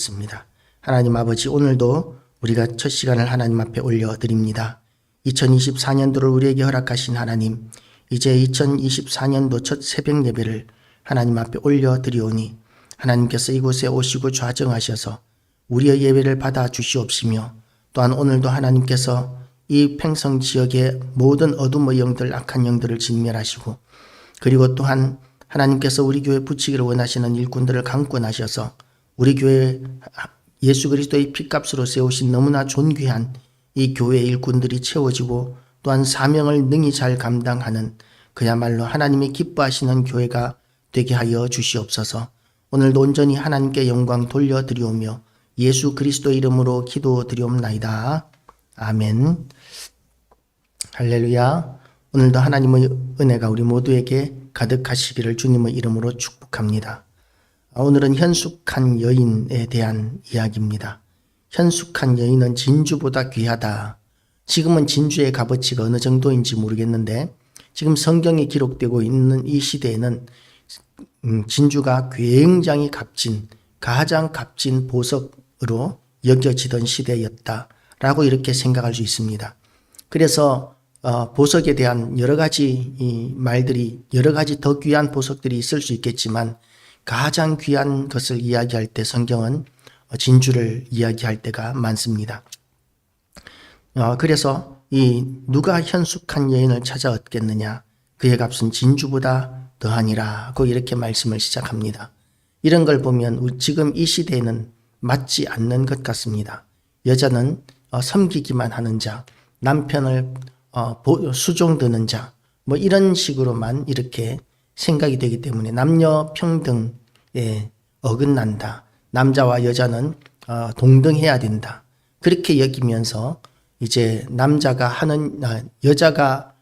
습니다. 하나님 아버지, 오늘도 우리가 첫 시간을 하나님 앞에 올려드립니다. 2024년도를 우리에게 허락하신 하나님, 이제 2024년도 첫 새벽 예배를 하나님 앞에 올려드리오니 하나님께서 이곳에 오시고 좌정하셔서 우리의 예배를 받아 주시옵시며, 또한 오늘도 하나님께서 이 팽성 지역의 모든 어둠의 영들, 악한 영들을 진멸하시고, 그리고 또한 하나님께서 우리 교회 붙이기를 원하시는 일꾼들을 강권하셔서 우리 교회 예수 그리스도의 피값으로 세우신 너무나 존귀한 이 교회 일꾼들이 채워지고, 또한 사명을 능히 잘 감당하는 그야말로 하나님이 기뻐하시는 교회가 되게 하여 주시옵소서. 오늘도 온전히 하나님께 영광 돌려드리오며 예수 그리스도 이름으로 기도드리옵나이다. 아멘. 할렐루야. 오늘도 하나님의 은혜가 우리 모두에게 가득하시기를 주님의 이름으로 축복합니다. 오늘은 현숙한 여인에 대한 이야기입니다. 현숙한 여인은 진주보다 귀하다. 지금은 진주의 값어치가 어느 정도인지 모르겠는데, 지금 성경이 기록되고 있는 이 시대에는 진주가 굉장히 값진, 가장 값진 보석으로 여겨지던 시대였다라고 이렇게 생각할 수 있습니다. 그래서 보석에 대한 여러 가지 말들이, 여러 가지 더 귀한 보석들이 있을 수 있겠지만, 가장 귀한 것을 이야기할 때 성경은 진주를 이야기할 때가 많습니다. 그래서 이 누가 현숙한 여인을 찾아 얻겠느냐, 그의 값은 진주보다 더하니라고 이렇게 말씀을 시작합니다. 이런 걸 보면 지금 이 시대에는 맞지 않는 것 같습니다. 여자는 섬기기만 하는 자, 남편을 수종드는 자, 뭐 이런 식으로만 이렇게 생각이 되기 때문에 남녀 평등에 어긋난다. 남자와 여자는 동등해야 된다. 그렇게 여기면서 이제 남자가 하는, 여자가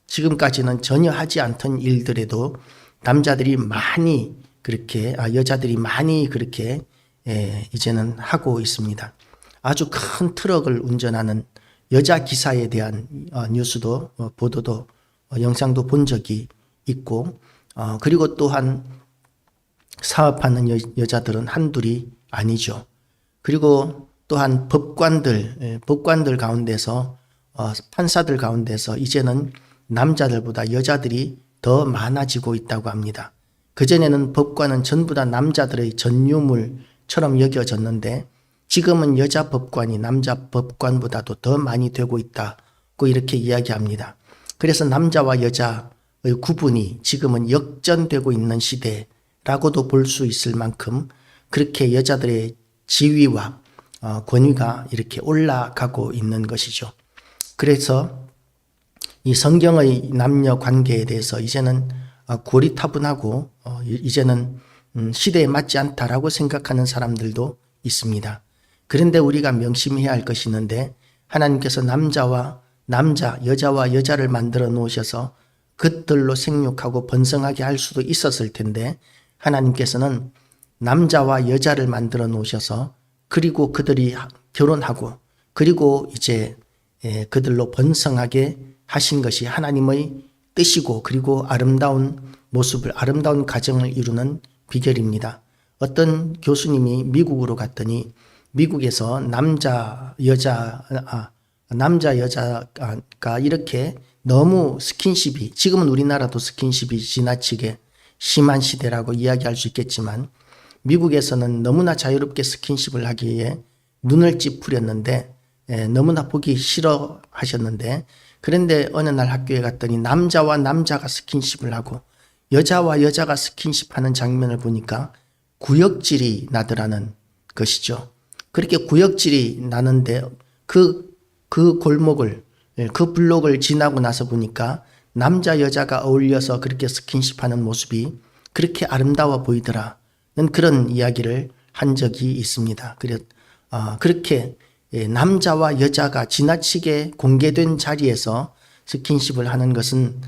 지금까지는 전혀 하지 않던 일들에도 남자들이 많이 그렇게, 여자들이 많이 그렇게 이제는 하고 있습니다. 아주 큰 트럭을 운전하는 여자 기사에 대한 뉴스도, 보도도, 영상도 본 적이 있고, 그리고 또한 사업하는 여자들은 한둘이 아니죠. 그리고 또한 법관들 가운데서, 판사들 가운데서 이제는 남자들보다 여자들이 더 많아지고 있다고 합니다. 그전에는 법관은 전부 다 남자들의 전유물처럼 여겨졌는데, 지금은 여자 법관이 남자 법관보다도 더 많이 되고 있다고 이렇게 이야기합니다. 그래서 남자와 여자의 구분이 지금은 역전되고 있는 시대라고도 볼 수 있을 만큼 그렇게 여자들의 지위와 권위가 이렇게 올라가고 있는 것이죠. 그래서 이 성경의 남녀 관계에 대해서 이제는 고리타분하고 이제는 시대에 맞지 않다라고 생각하는 사람들도 있습니다. 그런데 우리가 명심해야 할 것이 있는데, 하나님께서 남자와 남자, 여자와 여자를 만들어 놓으셔서 그들로 생육하고 번성하게 할 수도 있었을 텐데, 하나님께서는 남자와 여자를 만들어 놓으셔서 그리고 그들이 결혼하고 그리고 이제 그들로 번성하게 하신 것이 하나님의 뜻이고, 그리고 아름다운 모습을, 아름다운 가정을 이루는 비결입니다. 어떤 교수님이 미국으로 갔더니 미국에서 남자 여자가 이렇게 너무 스킨십이, 지금은 우리나라도 스킨십이 지나치게 심한 시대라고 이야기할 수 있겠지만, 미국에서는 너무나 자유롭게 스킨십을 하기에 눈을 찌푸렸는데, 너무나 보기 싫어 하셨는데, 그런데 어느 날 학교에 갔더니 남자와 남자가 스킨십을 하고 여자와 여자가 스킨십하는 장면을 보니까 구역질이 나더라는 것이죠. 그렇게 구역질이 나는데 그 골목을, 그 블록을 지나고 나서 보니까 남자 여자가 어울려서 그렇게 스킨십하는 모습이 그렇게 아름다워 보이더라는 그런 이야기를 한 적이 있습니다. 그렇게 남자와 여자가 지나치게 공개된 자리에서 스킨십을 하는 것은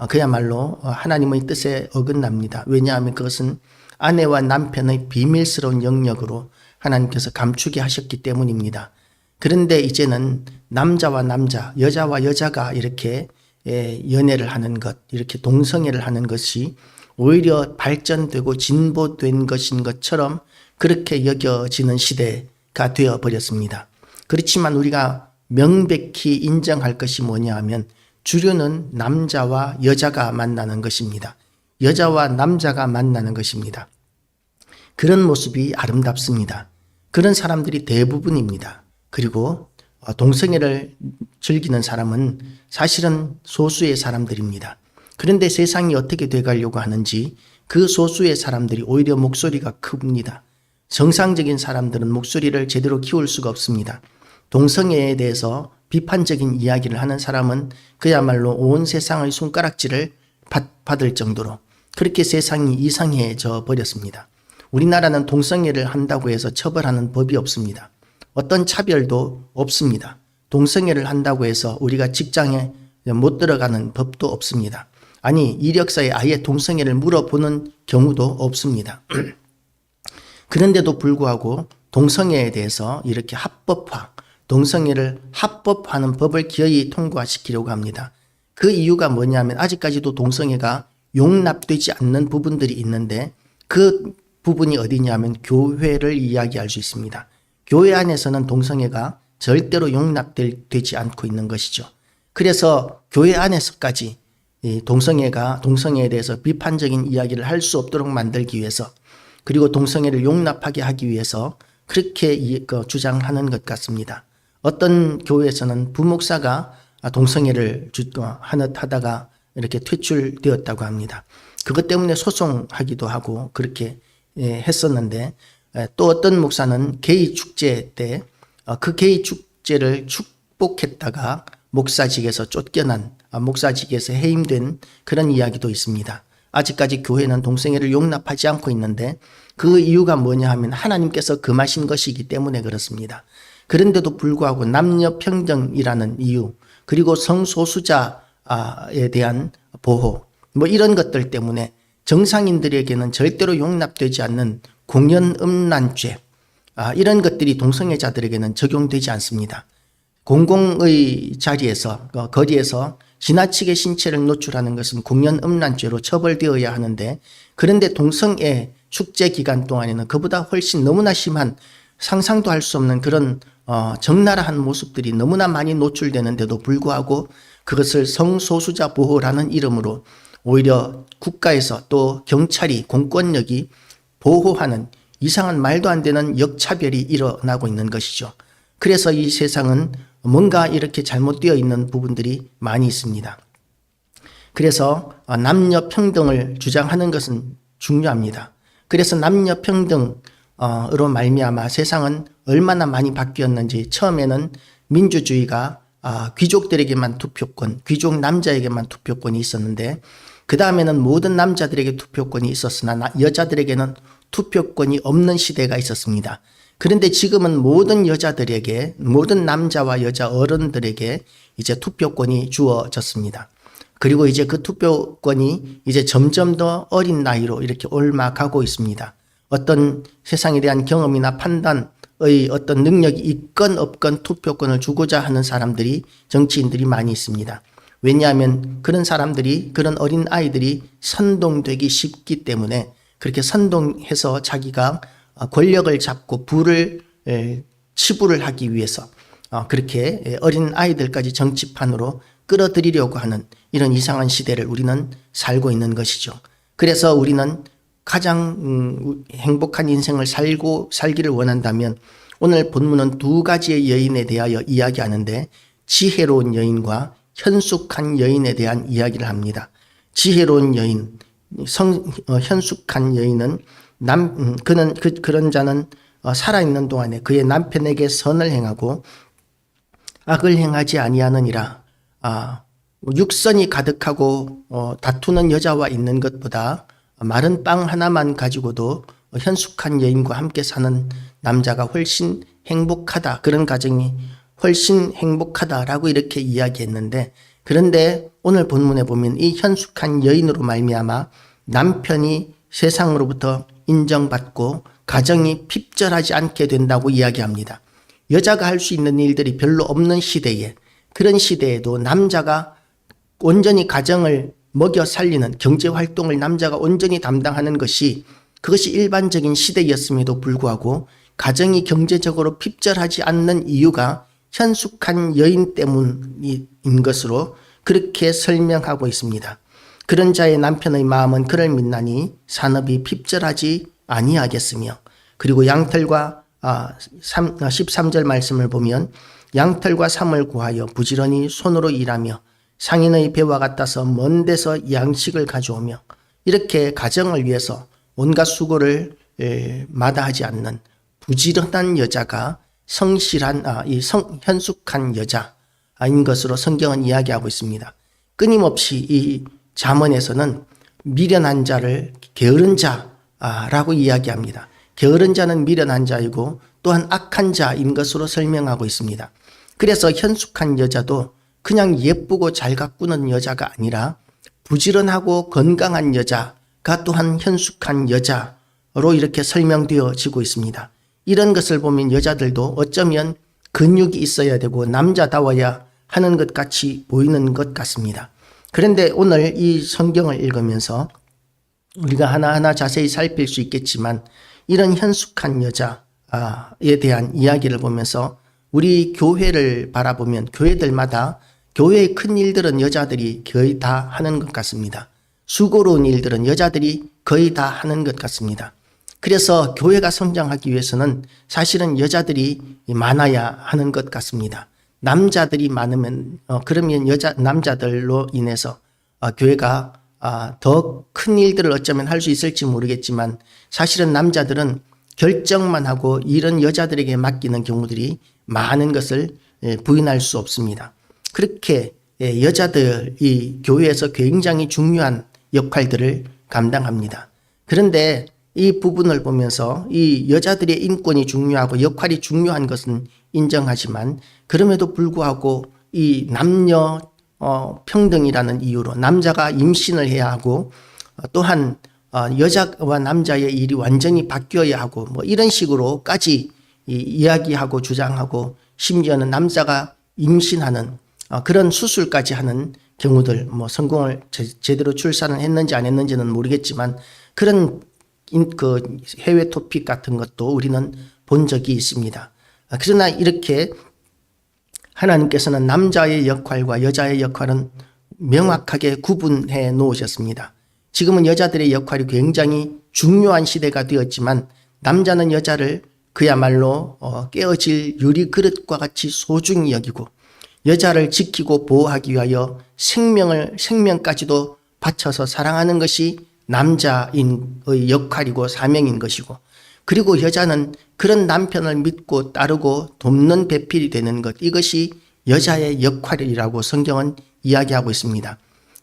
그야말로 하나님의 뜻에 어긋납니다. 왜냐하면 그것은 아내와 남편의 비밀스러운 영역으로 하나님께서 감추게 하셨기 때문입니다. 그런데 이제는 남자와 남자, 여자와 여자가 이렇게 연애를 하는 것, 이렇게 동성애를 하는 것이 오히려 발전되고 진보된 것인 것처럼 그렇게 여겨지는 시대가 되어버렸습니다. 그렇지만 우리가 명백히 인정할 것이 뭐냐 하면 주류는 남자와 여자가 만나는 것입니다. 여자와 남자가 만나는 것입니다. 그런 모습이 아름답습니다. 그런 사람들이 대부분입니다. 그리고 동성애를 즐기는 사람은 사실은 소수의 사람들입니다. 그런데 세상이 어떻게 돼가려고 하는지 그 소수의 사람들이 오히려 목소리가 큽니다. 정상적인 사람들은 목소리를 제대로 키울 수가 없습니다. 동성애에 대해서 비판적인 이야기를 하는 사람은 그야말로 온 세상의 손가락질을 받을 정도로 그렇게 세상이 이상해져 버렸습니다. 우리나라는 동성애를 한다고 해서 처벌하는 법이 없습니다. 어떤 차별도 없습니다. 동성애를 한다고 해서 우리가 직장에 못 들어가는 법도 없습니다. 아니, 이력서에 아예 동성애를 물어보는 경우도 없습니다. 그런데도 불구하고 동성애에 대해서 이렇게 합법화, 동성애를 합법화하는 법을 기어이 통과시키려고 합니다. 그 이유가 뭐냐면 아직까지도 동성애가 용납되지 않는 부분들이 있는데 그 부분이 어디냐면 교회를 이야기할 수 있습니다. 교회 안에서는 동성애가 절대로 용납되지 않고 있는 것이죠. 그래서 교회 안에서까지 이 동성애에 대해서 비판적인 이야기를 할 수 없도록 만들기 위해서 그리고 동성애를 용납하게 하기 위해서 그렇게 주장하는 것 같습니다. 어떤 교회에서는 부목사가 동성애를 하다가 이렇게 퇴출되었다고 합니다. 그것 때문에 소송하기도 하고 그렇게 했었는데 또 어떤 목사는 게이 축제 때 그 게이 축제를 축복했다가 목사직에서 쫓겨난 목사직에서 해임된 그런 이야기도 있습니다. 아직까지 교회는 동성애를 용납하지 않고 있는데 그 이유가 뭐냐 하면 하나님께서 금하신 것이기 때문에 그렇습니다. 그런데도 불구하고 남녀 평등이라는 이유 그리고 성소수자에 대한 보호 뭐 이런 것들 때문에 정상인들에게는 절대로 용납되지 않는 공연음란죄 이런 것들이 동성애자들에게는 적용되지 않습니다. 공공의 자리에서 거리에서 지나치게 신체를 노출하는 것은 공연음란죄로 처벌되어야 하는데 그런데 동성애 축제 기간 동안에는 그보다 훨씬 너무나 심한 상상도 할 수 없는 그런 적나라한 모습들이 너무나 많이 노출되는데도 불구하고 그것을 성소수자 보호라는 이름으로 오히려 국가에서 또 경찰이 공권력이 보호하는 이상한 말도 안 되는 역차별이 일어나고 있는 것이죠. 그래서 이 세상은 뭔가 이렇게 잘못되어 있는 부분들이 많이 있습니다. 그래서 남녀 평등을 주장하는 것은 중요합니다. 그래서 남녀 평등으로 말미암아 세상은 얼마나 많이 바뀌었는지 처음에는 민주주의가 귀족들에게만 투표권, 귀족 남자에게만 투표권이 있었는데 그 다음에는 모든 남자들에게 투표권이 있었으나 여자들에게는 투표권이 없는 시대가 있었습니다. 그런데 지금은 모든 여자들에게, 모든 남자와 여자 어른들에게 이제 투표권이 주어졌습니다. 그리고 이제 그 투표권이 이제 점점 더 어린 나이로 이렇게 올라가고 있습니다. 어떤 세상에 대한 경험이나 판단의 어떤 능력이 있건 없건 투표권을 주고자 하는 사람들이, 정치인들이 많이 있습니다. 왜냐하면 그런 사람들이, 그런 어린 아이들이 선동되기 쉽기 때문에 그렇게 선동해서 자기가 권력을 잡고 부를 치부를 하기 위해서 그렇게 어린 아이들까지 정치판으로 끌어들이려고 하는 이런 이상한 시대를 우리는 살고 있는 것이죠. 그래서 우리는 가장 행복한 인생을 살기를 원한다면 오늘 본문은 두 가지의 여인에 대하여 이야기하는데 지혜로운 여인과 현숙한 여인에 대한 이야기를 합니다. 지혜로운 여인, 현숙한 여인은 그런 자는 살아있는 동안에 그의 남편에게 선을 행하고 악을 행하지 아니하느니라. 육선이 가득하고 다투는 여자와 있는 것보다 마른 빵 하나만 가지고도 현숙한 여인과 함께 사는 남자가 훨씬 행복하다. 그런 가정이 훨씬 행복하다라고 이렇게 이야기했는데, 그런데 오늘 본문에 보면 이 현숙한 여인으로 말미암아 남편이 세상으로부터 인정받고 가정이 핍절하지 않게 된다고 이야기합니다. 여자가 할 수 있는 일들이 별로 없는 시대에, 그런 시대에도 남자가 온전히 가정을 먹여 살리는 경제활동을 남자가 온전히 담당하는 것이 그것이 일반적인 시대였음에도 불구하고 가정이 경제적으로 핍절하지 않는 이유가 현숙한 여인 때문인 것으로 그렇게 설명하고 있습니다. 그런 자의 남편의 마음은 그를 믿나니 산업이 핍절하지 아니하겠으며, 그리고 양털과 13절 말씀을 보면 양털과 삼을 구하여 부지런히 손으로 일하며 상인의 배와 같아서 먼 데서 양식을 가져오며, 이렇게 가정을 위해서 온갖 수고를 마다하지 않는 부지런한 여자가 성실한 현숙한 여자인 것으로 성경은 이야기하고 있습니다. 끊임없이 이 잠언에서는 미련한 자를 게으른 자라고 이야기합니다. 게으른 자는 미련한 자이고 또한 악한 자인 것으로 설명하고 있습니다. 그래서 현숙한 여자도 그냥 예쁘고 잘 가꾸는 여자가 아니라 부지런하고 건강한 여자가 또한 현숙한 여자로 이렇게 설명되어지고 있습니다. 이런 것을 보면 여자들도 어쩌면 근육이 있어야 되고 남자다워야 하는 것 같이 보이는 것 같습니다. 그런데 오늘 이 성경을 읽으면서 우리가 하나하나 자세히 살필 수 있겠지만 이런 현숙한 여자에 대한 이야기를 보면서 우리 교회를 바라보면 교회들마다 교회의 큰 일들은 여자들이 거의 다 하는 것 같습니다. 수고로운 일들은 여자들이 거의 다 하는 것 같습니다. 그래서 교회가 성장하기 위해서는 사실은 여자들이 많아야 하는 것 같습니다. 남자들이 많으면 그러면 남자들로 인해서 교회가 더 큰 일들을 어쩌면 할 수 있을지 모르겠지만 사실은 남자들은 결정만 하고 일은 여자들에게 맡기는 경우들이 많은 것을 부인할 수 없습니다. 그렇게 여자들이 교회에서 굉장히 중요한 역할들을 감당합니다. 그런데 이 부분을 보면서 이 여자들의 인권이 중요하고 역할이 중요한 것은 인정하지만 그럼에도 불구하고 이 남녀 평등이라는 이유로 남자가 임신을 해야 하고 또한 여자와 남자의 일이 완전히 바뀌어야 하고 뭐 이런 식으로까지 이야기하고 주장하고 심지어는 남자가 임신하는 그런 수술까지 하는 경우들, 뭐 성공을 제대로 출산을 했는지 안 했는지는 모르겠지만 그런 그 해외 토픽 같은 것도 우리는 본 적이 있습니다. 그러나 이렇게 하나님께서는 남자의 역할과 여자의 역할은 명확하게 구분해 놓으셨습니다. 지금은 여자들의 역할이 굉장히 중요한 시대가 되었지만 남자는 여자를 그야말로 깨어질 유리 그릇과 같이 소중히 여기고 여자를 지키고 보호하기 위하여 생명까지도 바쳐서 사랑하는 것이 남자인의 역할이고 사명인 것이고, 그리고 여자는 그런 남편을 믿고 따르고 돕는 배필이 되는 것, 이것이 여자의 역할이라고 성경은 이야기하고 있습니다.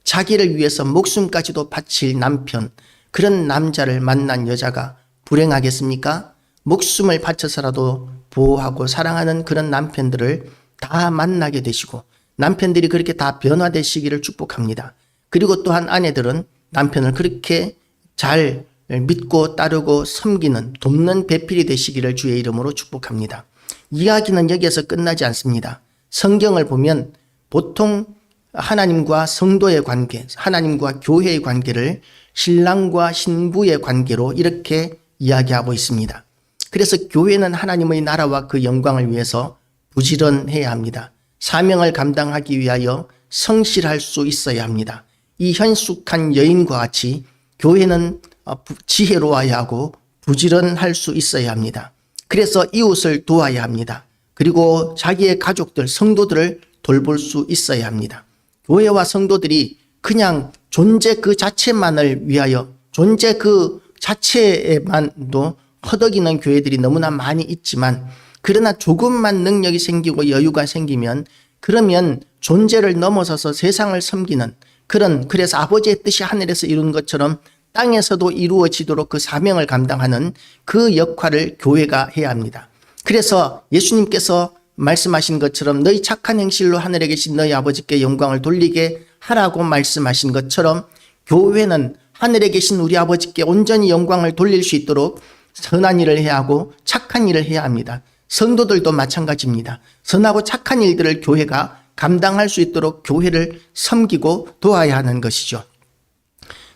자기를 위해서 목숨까지도 바칠 남편, 그런 남자를 만난 여자가 불행하겠습니까? 목숨을 바쳐서라도 보호하고 사랑하는 그런 남편들을 다 만나게 되시고 남편들이 그렇게 다 변화되시기를 축복합니다. 그리고 또한 아내들은 남편을 그렇게 잘 믿고 따르고 섬기는 돕는 배필이 되시기를 주의 이름으로 축복합니다. 이야기는 여기에서 끝나지 않습니다. 성경을 보면 보통 하나님과 성도의 관계, 하나님과 교회의 관계를 신랑과 신부의 관계로 이렇게 이야기하고 있습니다. 그래서 교회는 하나님의 나라와 그 영광을 위해서 부지런해야 합니다. 사명을 감당하기 위하여 성실할 수 있어야 합니다. 이 현숙한 여인과 같이 교회는 지혜로워야 하고 부지런할 수 있어야 합니다. 그래서 이웃을 도와야 합니다. 그리고 자기의 가족들, 성도들을 돌볼 수 있어야 합니다. 교회와 성도들이 그냥 존재 그 자체만을 위하여 존재 그 자체에만도 허덕이는 교회들이 너무나 많이 있지만 그러나 조금만 능력이 생기고 여유가 생기면 그러면 존재를 넘어서서 세상을 섬기는 그래서 아버지의 뜻이 하늘에서 이룬 것처럼 땅에서도 이루어지도록 그 사명을 감당하는 그 역할을 교회가 해야 합니다. 그래서 예수님께서 말씀하신 것처럼 너희 착한 행실로 하늘에 계신 너희 아버지께 영광을 돌리게 하라고 말씀하신 것처럼 교회는 하늘에 계신 우리 아버지께 온전히 영광을 돌릴 수 있도록 선한 일을 해야 하고 착한 일을 해야 합니다. 성도들도 마찬가지입니다. 선하고 착한 일들을 교회가 감당할 수 있도록 교회를 섬기고 도와야 하는 것이죠.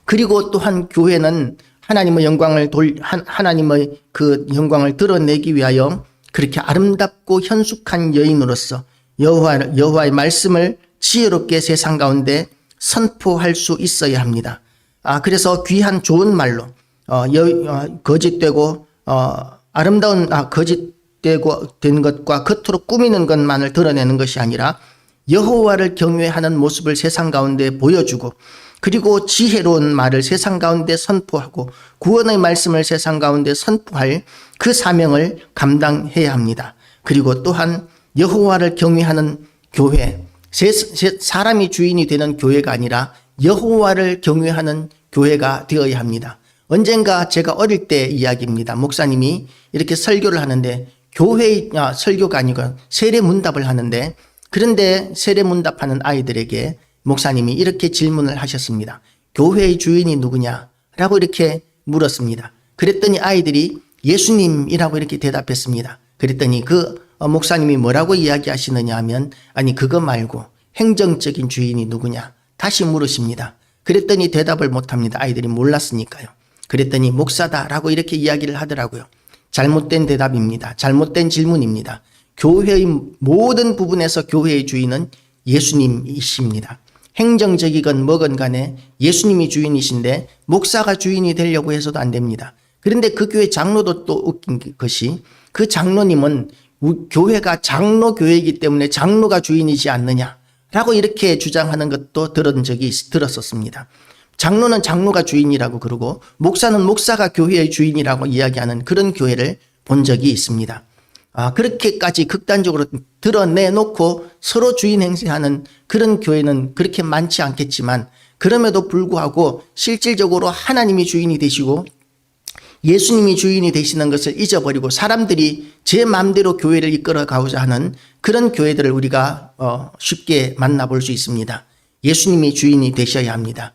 그리고 또한 교회는 하나님의 하나님의 그 영광을 드러내기 위하여 그렇게 아름답고 현숙한 여인으로서 여호와의 말씀을 지혜롭게 세상 가운데 선포할 수 있어야 합니다. 그래서 귀한 좋은 말로 거짓되고 아름다운 거짓되고 된 것과 겉으로 꾸미는 것만을 드러내는 것이 아니라 여호와를 경외하는 모습을 세상 가운데 보여주고, 그리고 지혜로운 말을 세상 가운데 선포하고 구원의 말씀을 세상 가운데 선포할 그 사명을 감당해야 합니다. 그리고 또한 여호와를 경외하는 교회, 사람이 주인이 되는 교회가 아니라 여호와를 경외하는 교회가 되어야 합니다. 언젠가 제가 어릴 때 이야기입니다. 목사님이 이렇게 설교를 하는데 설교가 아니고 세례문답을 하는데, 그런데 세례문답하는 아이들에게 목사님이 이렇게 질문을 하셨습니다. 교회의 주인이 누구냐라고 이렇게 물었습니다. 그랬더니 아이들이 예수님이라고 이렇게 대답했습니다. 그랬더니 그 목사님이 뭐라고 이야기하시느냐 하면, 아니 그거 말고 행정적인 주인이 누구냐 다시 물으십니다. 그랬더니 대답을 못합니다. 아이들이 몰랐으니까요. 그랬더니 목사다라고 이렇게 이야기를 하더라고요. 잘못된 대답입니다. 잘못된 질문입니다. 교회의 모든 부분에서 교회의 주인은 예수님이십니다. 행정적이건 뭐건 간에 예수님이 주인이신데 목사가 주인이 되려고 해서도 안 됩니다. 그런데 그 교회 장로도 또 웃긴 것이, 그 장로님은 교회가 장로 교회이기 때문에 장로가 주인이지 않느냐라고 이렇게 주장하는 것도 들었었습니다. 장로는 장로가 주인이라고 그러고 목사는 목사가 교회의 주인이라고 이야기하는 그런 교회를 본 적이 있습니다. 그렇게까지 극단적으로 드러내놓고 서로 주인 행세하는 그런 교회는 그렇게 많지 않겠지만, 그럼에도 불구하고 실질적으로 하나님이 주인이 되시고 예수님이 주인이 되시는 것을 잊어버리고 사람들이 제 마음대로 교회를 이끌어 가고자 하는 그런 교회들을 우리가 쉽게 만나볼 수 있습니다. 예수님이 주인이 되셔야 합니다.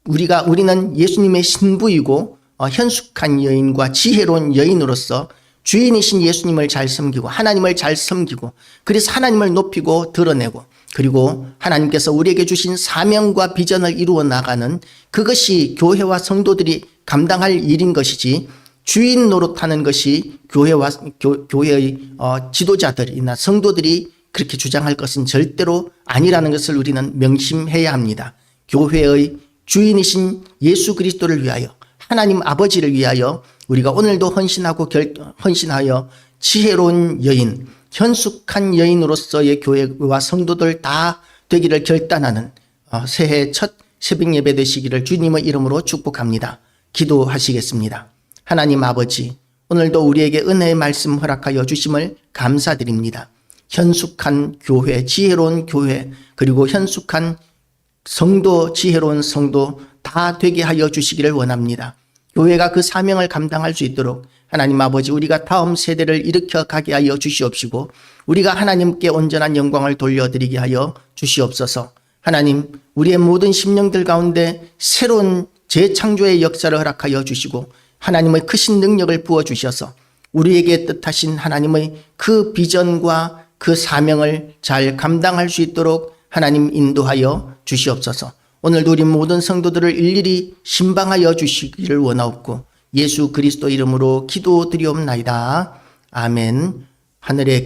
우리는 예수님의 신부이고 현숙한 여인과 지혜로운 여인으로서 주인이신 예수님을 잘 섬기고 하나님을 잘 섬기고, 그래서 하나님을 높이고 드러내고, 그리고 하나님께서 우리에게 주신 사명과 비전을 이루어 나가는 그것이 교회와 성도들이 감당할 일인 것이지, 주인 노릇하는 것이 교회의 지도자들이나 성도들이 그렇게 주장할 것은 절대로 아니라는 것을 우리는 명심해야 합니다. 교회의 주인이신 예수 그리스도를 위하여, 하나님 아버지를 위하여 우리가 오늘도 헌신하여 지혜로운 여인, 현숙한 여인으로서의 교회와 성도들 다 되기를 결단하는 새해 첫 새벽 예배 되시기를 주님의 이름으로 축복합니다. 기도하시겠습니다. 하나님 아버지, 오늘도 우리에게 은혜의 말씀 허락하여 주심을 감사드립니다. 현숙한 교회, 지혜로운 교회, 그리고 현숙한 성도, 지혜로운 성도 다 되게 하여 주시기를 원합니다. 교회가 그 사명을 감당할 수 있도록 하나님 아버지, 우리가 다음 세대를 일으켜 가게 하여 주시옵시고, 우리가 하나님께 온전한 영광을 돌려드리게 하여 주시옵소서. 하나님, 우리의 모든 심령들 가운데 새로운 재창조의 역사를 허락하여 주시고 하나님의 크신 능력을 부어주셔서 우리에게 뜻하신 하나님의 그 비전과 그 사명을 잘 감당할 수 있도록 하나님 인도하여 주시옵소서. 오늘도 우리 모든 성도들을 일일이 신방하여 주시기를 원하옵고 예수 그리스도 이름으로 기도드리옵나이다. 아멘. 하늘에